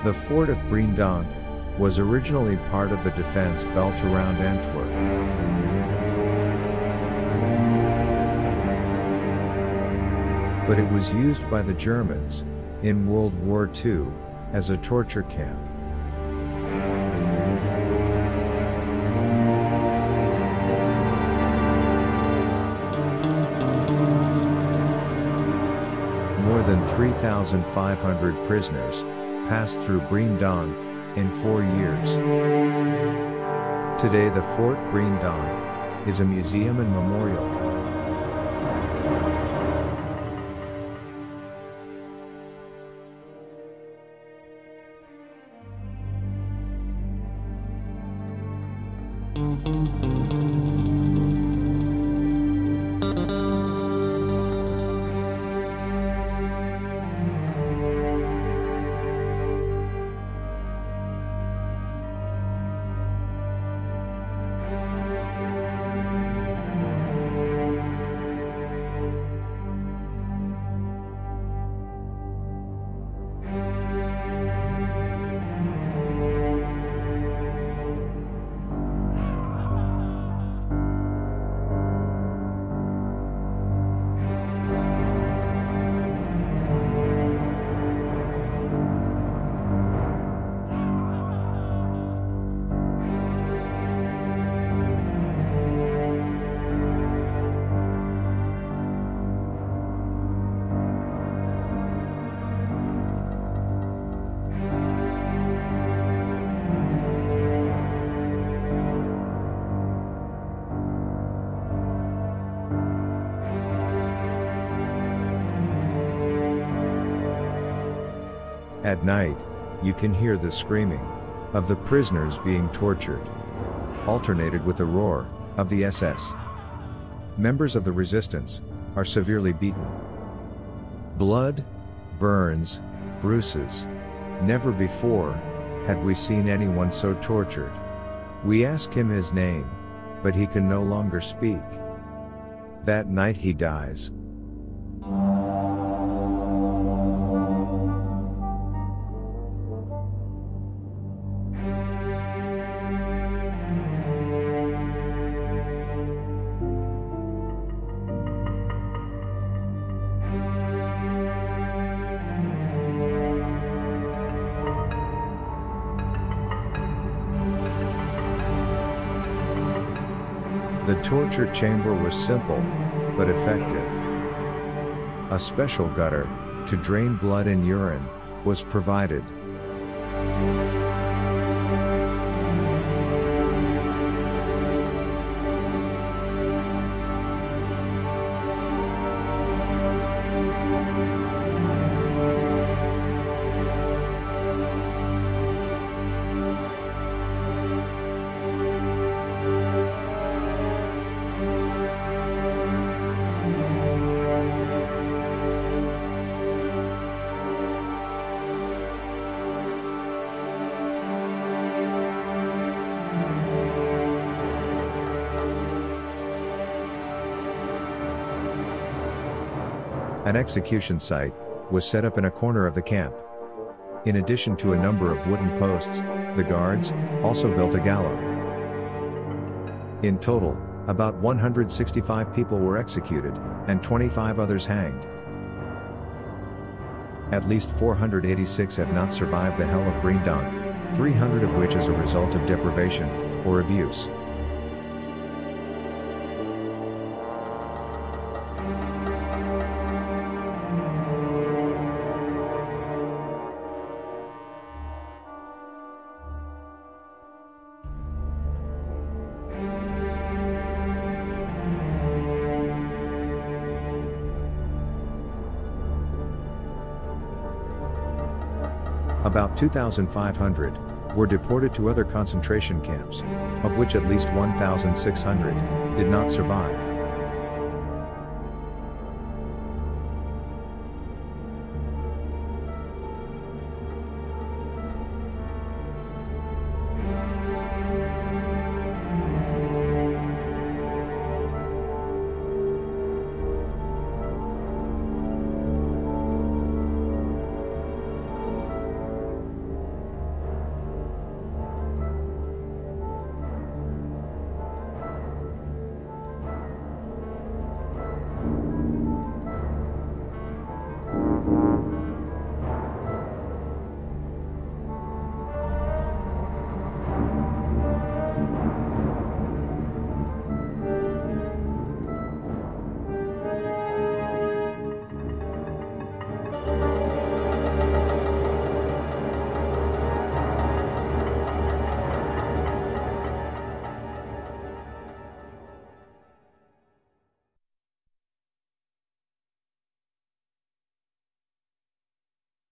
The fort of Breendonk was originally part of the defense belt around Antwerp. But it was used by the Germans, in World War II, as a torture camp. More than 3,500 prisoners passed through Breendonk in 4 years. Today the Fort Breendonk is a museum and memorial. At night, you can hear the screaming of the prisoners being tortured, alternated with the roar of the SS. Members of the resistance are severely beaten. Blood, burns, bruises. Never before had we seen anyone so tortured. We ask him his name, but he can no longer speak. That night he dies. The torture chamber was simple, but effective. A special gutter, to drain blood and urine, was provided. An execution site was set up in a corner of the camp. In addition to a number of wooden posts, the guards also built a gallows. In total, about 165 people were executed, and 25 others hanged. At least 486 have not survived the hell of Breendonk, 300 of which as a result of deprivation or abuse. About 2,500 were deported to other concentration camps, of which at least 1,600 did not survive.